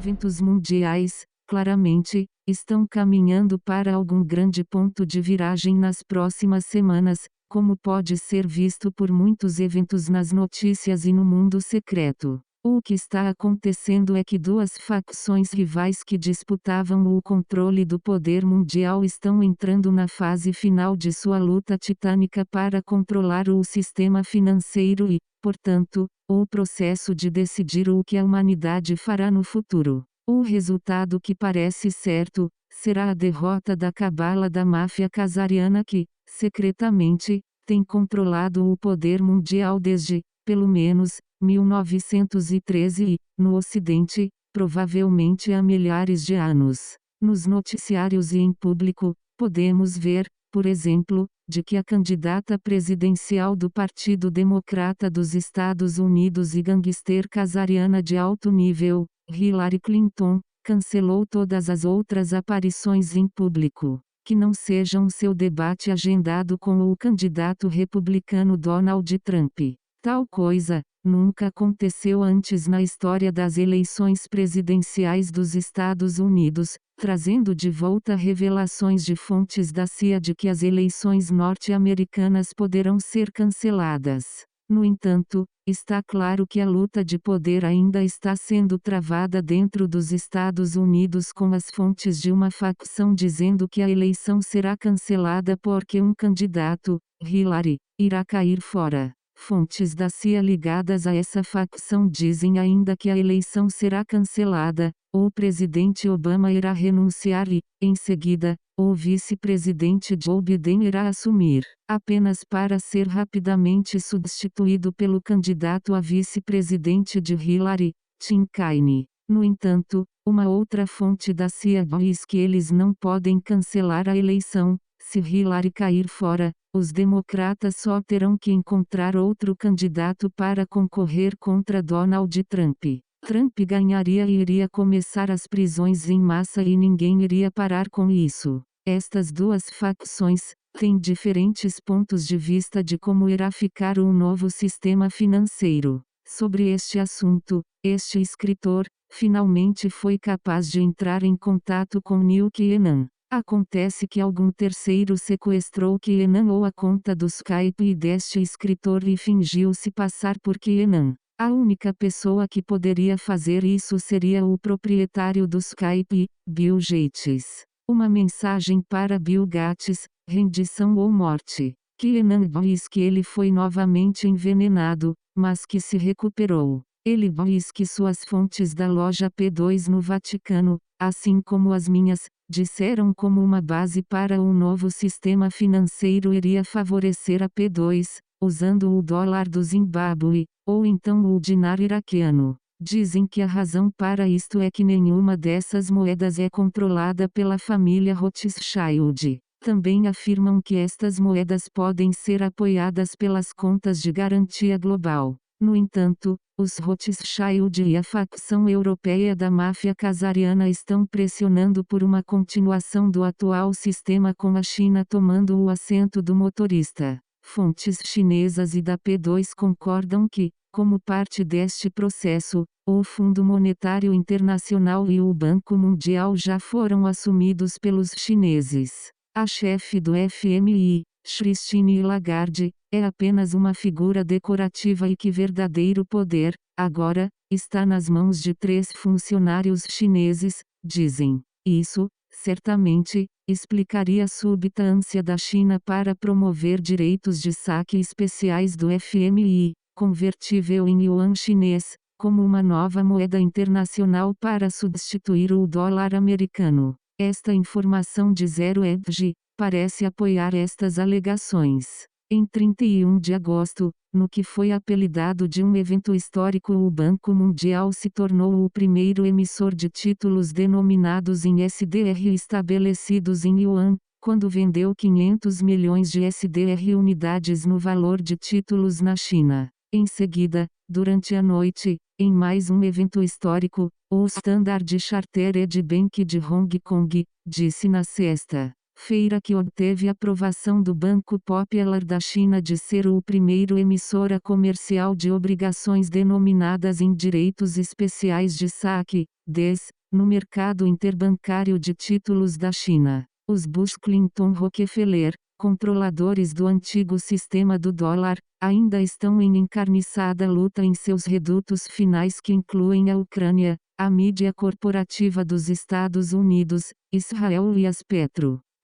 eventos mundiais, claramente, estão caminhando para algum grande ponto de viragem nas próximas semanas, como pode ser visto por muitos eventos nas notícias e no mundo secreto. O que está acontecendo é que duas facções rivais que disputavam o controle do poder mundial estão entrando na fase final de sua luta titânica para controlar o sistema financeiro e, portanto, o processo de decidir o que a humanidade fará no futuro. O resultado que parece certo, será a derrota da cabala da máfia casariana que, secretamente, tem controlado o poder mundial desde, pelo menos, 1913 e, no Ocidente, provavelmente há milhares de anos. Nos noticiários e em público, podemos ver, por exemplo, de que a candidata presidencial do Partido Democrata dos Estados Unidos e gangster casariana de alto nível, Hillary Clinton, cancelou todas as outras aparições em público, que não sejam seu debate agendado com o candidato republicano Donald Trump. Tal coisa nunca aconteceu antes na história das eleições presidenciais dos Estados Unidos, trazendo de volta revelações de fontes da CIA de que as eleições norte-americanas poderão ser canceladas. No entanto, está claro que a luta de poder ainda está sendo travada dentro dos Estados Unidos, com as fontes de uma facção dizendo que a eleição será cancelada porque um candidato, Hillary, irá cair fora. Fontes da CIA ligadas a essa facção dizem ainda que a eleição será cancelada, o presidente Obama irá renunciar e, em seguida, o vice-presidente Joe Biden irá assumir, apenas para ser rapidamente substituído pelo candidato a vice-presidente de Hillary, Tim Kaine. No entanto, uma outra fonte da CIA diz que eles não podem cancelar a eleição. Se Hillary cair fora, os democratas só terão que encontrar outro candidato para concorrer contra Donald Trump. Trump ganharia e iria começar as prisões em massa e ninguém iria parar com isso. Estas duas facções têm diferentes pontos de vista de como irá ficar o novo sistema financeiro. Sobre este assunto, este escritor, finalmente foi capaz de entrar em contato com Neil Keenan. Acontece que algum terceiro sequestrou Keenan ou a conta do Skype deste escritor e fingiu se passar por Keenan. A única pessoa que poderia fazer isso seria o proprietário do Skype, Bill Gates. Uma mensagem para Bill Gates, rendição ou morte. Keenan diz que ele foi novamente envenenado, mas que se recuperou. Ele diz que suas fontes da loja P2 no Vaticano, assim como as minhas, disseram como uma base para um novo sistema financeiro iria favorecer a P2, usando o dólar do Zimbábue, ou então o dinar iraquiano. Dizem que a razão para isto é que nenhuma dessas moedas é controlada pela família Rothschild. Também afirmam que estas moedas podem ser apoiadas pelas contas de garantia global. No entanto, os Rothschild e a facção europeia da máfia casariana estão pressionando por uma continuação do atual sistema, com a China tomando o assento do motorista. Fontes chinesas e da P2 concordam que, como parte deste processo, o Fundo Monetário Internacional e o Banco Mundial já foram assumidos pelos chineses. A chefe do FMI, Christine Lagarde, é apenas uma figura decorativa e que verdadeiro poder, agora, está nas mãos de 3 funcionários chineses, dizem. Isso, certamente, explicaria a súbita ânsia da China para promover direitos de saque especiais do FMI, convertível em yuan chinês, como uma nova moeda internacional para substituir o dólar americano. Esta informação de Zero Hedge parece apoiar estas alegações. Em 31 de agosto, no que foi apelidado de um evento histórico, o Banco Mundial se tornou o primeiro emissor de títulos denominados em SDR estabelecidos em yuan, quando vendeu 500 milhões de SDR unidades no valor de títulos na China. Em seguida, durante a noite, em mais um evento histórico, o Standard Chartered Bank de Hong Kong disse na sexta feira que obteve aprovação do Banco Popular da China de ser o primeiro emissora comercial de obrigações denominadas em direitos especiais de saque, DES, no mercado interbancário de títulos da China. Os Bush Clinton Rockefeller, controladores do antigo sistema do dólar, ainda estão em encarniçada luta em seus redutos finais que incluem a Ucrânia, a mídia corporativa dos Estados Unidos, Israel e as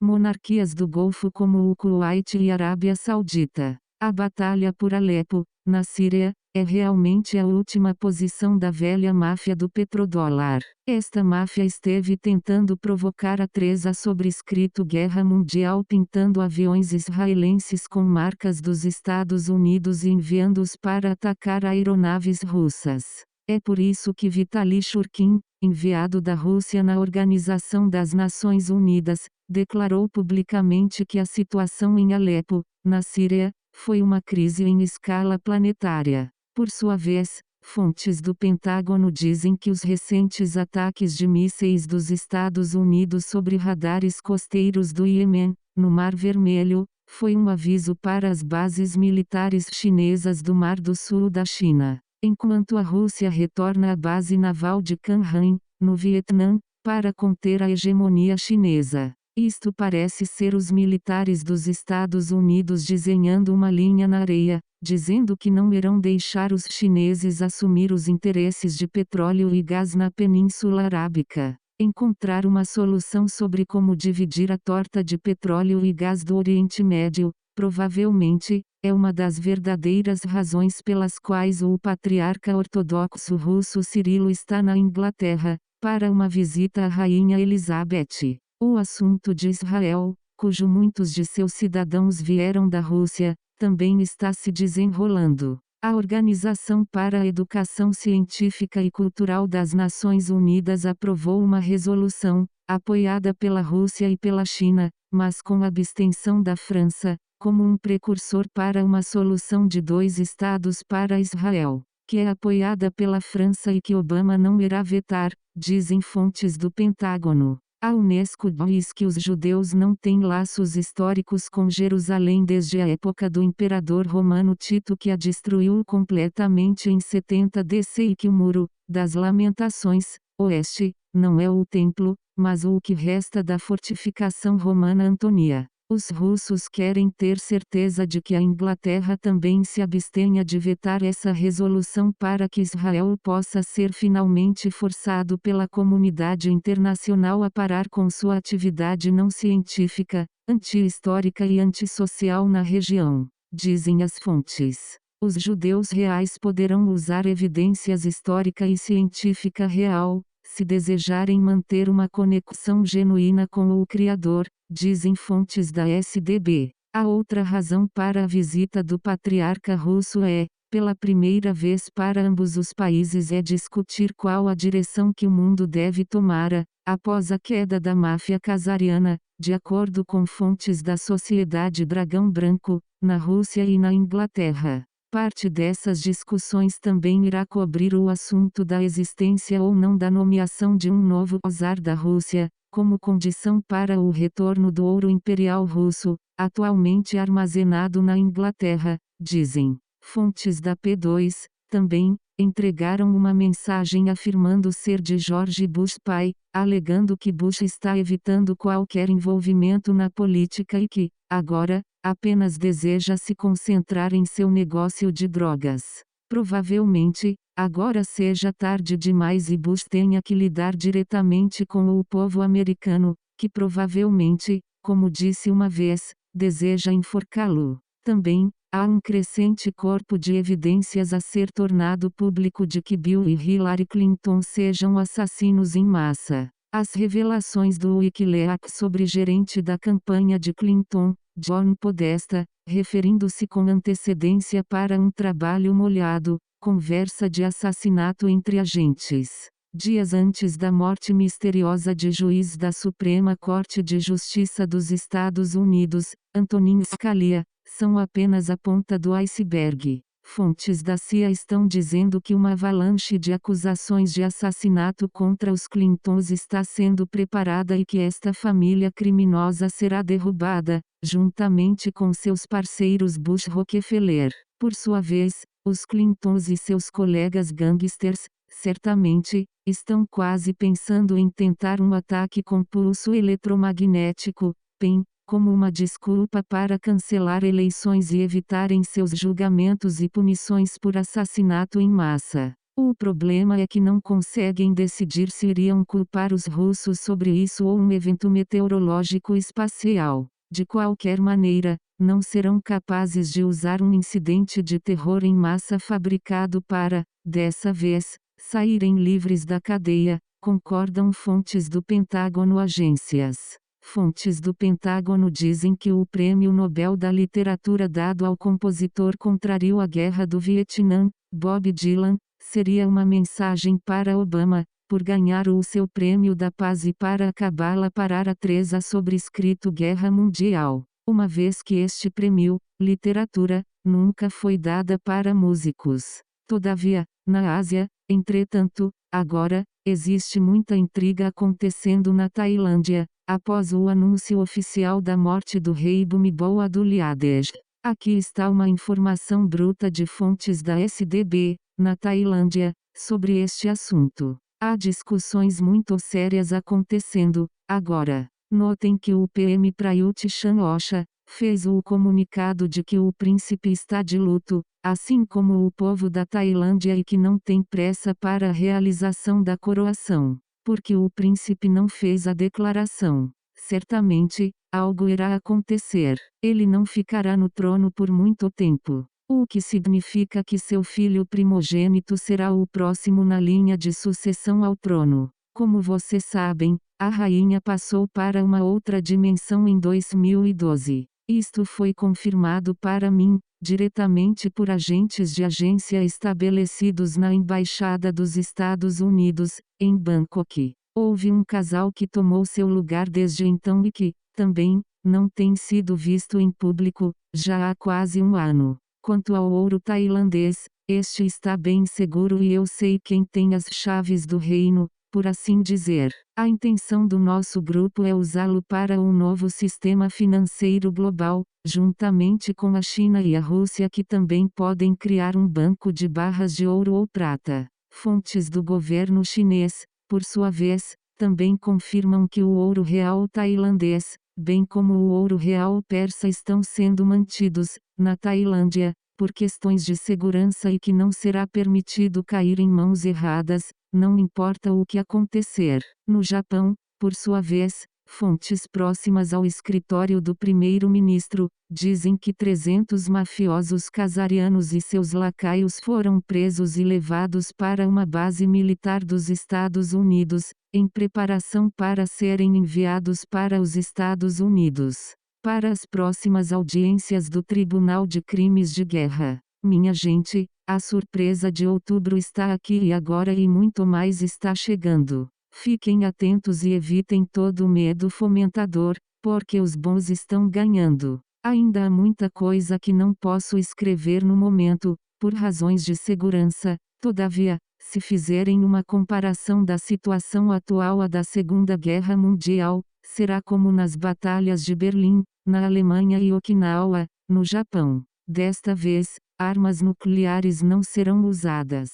monarquias do Golfo como o Kuwait e Arábia Saudita. A batalha por Alepo, na Síria, é realmente a última posição da velha máfia do petrodólar. Esta máfia esteve tentando provocar a Terceira sobrescrito Guerra Mundial pintando aviões israelenses com marcas dos Estados Unidos e enviando-os para atacar aeronaves russas. É por isso que Vitaly Churkin, enviado da Rússia na Organização das Nações Unidas, declarou publicamente que a situação em Alepo, na Síria, foi uma crise em escala planetária. Por sua vez, fontes do Pentágono dizem que os recentes ataques de mísseis dos Estados Unidos sobre radares costeiros do Iêmen, no Mar Vermelho, foi um aviso para as bases militares chinesas do Mar do Sul da China. Enquanto a Rússia retorna à base naval de Canham, no Vietnã, para conter a hegemonia chinesa. Isto parece ser os militares dos Estados Unidos desenhando uma linha na areia, dizendo que não irão deixar os chineses assumir os interesses de petróleo e gás na Península Arábica. Encontrar uma solução sobre como dividir a torta de petróleo e gás do Oriente Médio, provavelmente, é uma das verdadeiras razões pelas quais o patriarca ortodoxo russo Cirilo está na Inglaterra, para uma visita à Rainha Elizabeth. O assunto de Israel, cujo muitos de seus cidadãos vieram da Rússia, também está se desenrolando. A Organização para a Educação Científica e Cultural das Nações Unidas aprovou uma resolução, apoiada pela Rússia e pela China, mas com abstenção da França, como um precursor para uma solução de 2 estados para Israel, que é apoiada pela França e que Obama não irá vetar, dizem fontes do Pentágono. A Unesco diz que os judeus não têm laços históricos com Jerusalém desde a época do imperador romano Tito que a destruiu completamente em 70 DC e que o Muro, das Lamentações, Oeste, não é o templo, mas o que resta da fortificação romana Antônia. Os russos querem ter certeza de que a Inglaterra também se abstenha de vetar essa resolução para que Israel possa ser finalmente forçado pela comunidade internacional a parar com sua atividade não científica, anti-histórica e antissocial na região, dizem as fontes. Os judeus reais poderão usar evidências histórica e científica real, se desejarem manter uma conexão genuína com o Criador, dizem fontes da SDB. A outra razão para a visita do patriarca russo é, pela primeira vez para ambos os países discutir qual a direção que o mundo deve tomar, após a queda da máfia casariana, de acordo com fontes da Sociedade Dragão Branco, na Rússia e na Inglaterra. Parte dessas discussões também irá cobrir o assunto da existência ou não da nomeação de um novo czar da Rússia, como condição para o retorno do ouro imperial russo, atualmente armazenado na Inglaterra, dizem. Fontes da P2, também, entregaram uma mensagem afirmando ser de George Bush pai, alegando que Bush está evitando qualquer envolvimento na política e que, agora, apenas deseja se concentrar em seu negócio de drogas. Provavelmente, agora seja tarde demais e Bush tenha que lidar diretamente com o povo americano, que provavelmente, como disse uma vez, deseja enforcá-lo. Também, há um crescente corpo de evidências a ser tornado público de que Bill e Hillary Clinton sejam assassinos em massa. As revelações do Wikileaks sobre gerente da campanha de Clinton, John Podesta, referindo-se com antecedência para um trabalho molhado, conversa de assassinato entre agentes. Dias antes da morte misteriosa de juiz da Suprema Corte de Justiça dos Estados Unidos, Antonin Scalia, são apenas a ponta do iceberg. Fontes da CIA estão dizendo que uma avalanche de acusações de assassinato contra os Clintons está sendo preparada e que esta família criminosa será derrubada, juntamente com seus parceiros Bush-Rockefeller. Por sua vez, os Clintons e seus colegas gangsters, certamente, estão quase pensando em tentar um ataque com pulso eletromagnético, PEM, como uma desculpa para cancelar eleições e evitarem seus julgamentos e punições por assassinato em massa. O problema é que não conseguem decidir se iriam culpar os russos sobre isso ou um evento meteorológico espacial. De qualquer maneira, não serão capazes de usar um incidente de terror em massa fabricado para, dessa vez, saírem livres da cadeia, concordam fontes do Pentágono. Agências. Fontes do Pentágono dizem que o Prêmio Nobel da Literatura dado ao compositor contrario à Guerra do Vietnã, Bob Dylan, seria uma mensagem para Obama, por ganhar o seu Prêmio da Paz e para acabá-la parar a treza sobre escrito Guerra Mundial, uma vez que este prêmio, literatura, nunca foi dada para músicos. Todavia, na Ásia, entretanto, agora, existe muita intriga acontecendo na Tailândia, após o anúncio oficial da morte do rei Bhumibol Adulyadej. Aqui está uma informação bruta de fontes da SDB, na Tailândia, sobre este assunto. Há discussões muito sérias acontecendo, agora. Notem que o PM Prayut Chan-ocha fez o comunicado de que o príncipe está de luto, assim como o povo da Tailândia, e que não tem pressa para a realização da coroação. Porque o príncipe não fez a declaração. Certamente, algo irá acontecer. Ele não ficará no trono por muito tempo. O que significa que seu filho primogênito será o próximo na linha de sucessão ao trono. Como vocês sabem, a rainha passou para uma outra dimensão em 2012. Isto foi confirmado para mim, diretamente por agentes de agência estabelecidos na Embaixada dos Estados Unidos, em Bangkok. Houve um casal que tomou seu lugar desde então e que, também, não tem sido visto em público, já há quase um ano. Quanto ao ouro tailandês, este está bem seguro e eu sei quem tem as chaves do reino, por assim dizer. A intenção do nosso grupo é usá-lo para um novo sistema financeiro global, juntamente com a China e a Rússia, que também podem criar um banco de barras de ouro ou prata. Fontes do governo chinês, por sua vez, também confirmam que o ouro real tailandês, bem como o ouro real persa, estão sendo mantidos, na Tailândia, por questões de segurança e que não será permitido cair em mãos erradas, não importa o que acontecer. No Japão, por sua vez, fontes próximas ao escritório do primeiro-ministro, dizem que 300 mafiosos casarianos e seus lacaios foram presos e levados para uma base militar dos Estados Unidos, em preparação para serem enviados para os Estados Unidos, para as próximas audiências do Tribunal de Crimes de Guerra. Minha gente, a surpresa de outubro está aqui e agora, e muito mais está chegando. Fiquem atentos e evitem todo o medo fomentador, porque os bons estão ganhando. Ainda há muita coisa que não posso escrever no momento, por razões de segurança. Todavia, se fizerem uma comparação da situação atual à da Segunda Guerra Mundial, será como nas batalhas de Berlim, na Alemanha, e Okinawa, no Japão. Desta vez, armas nucleares não serão usadas.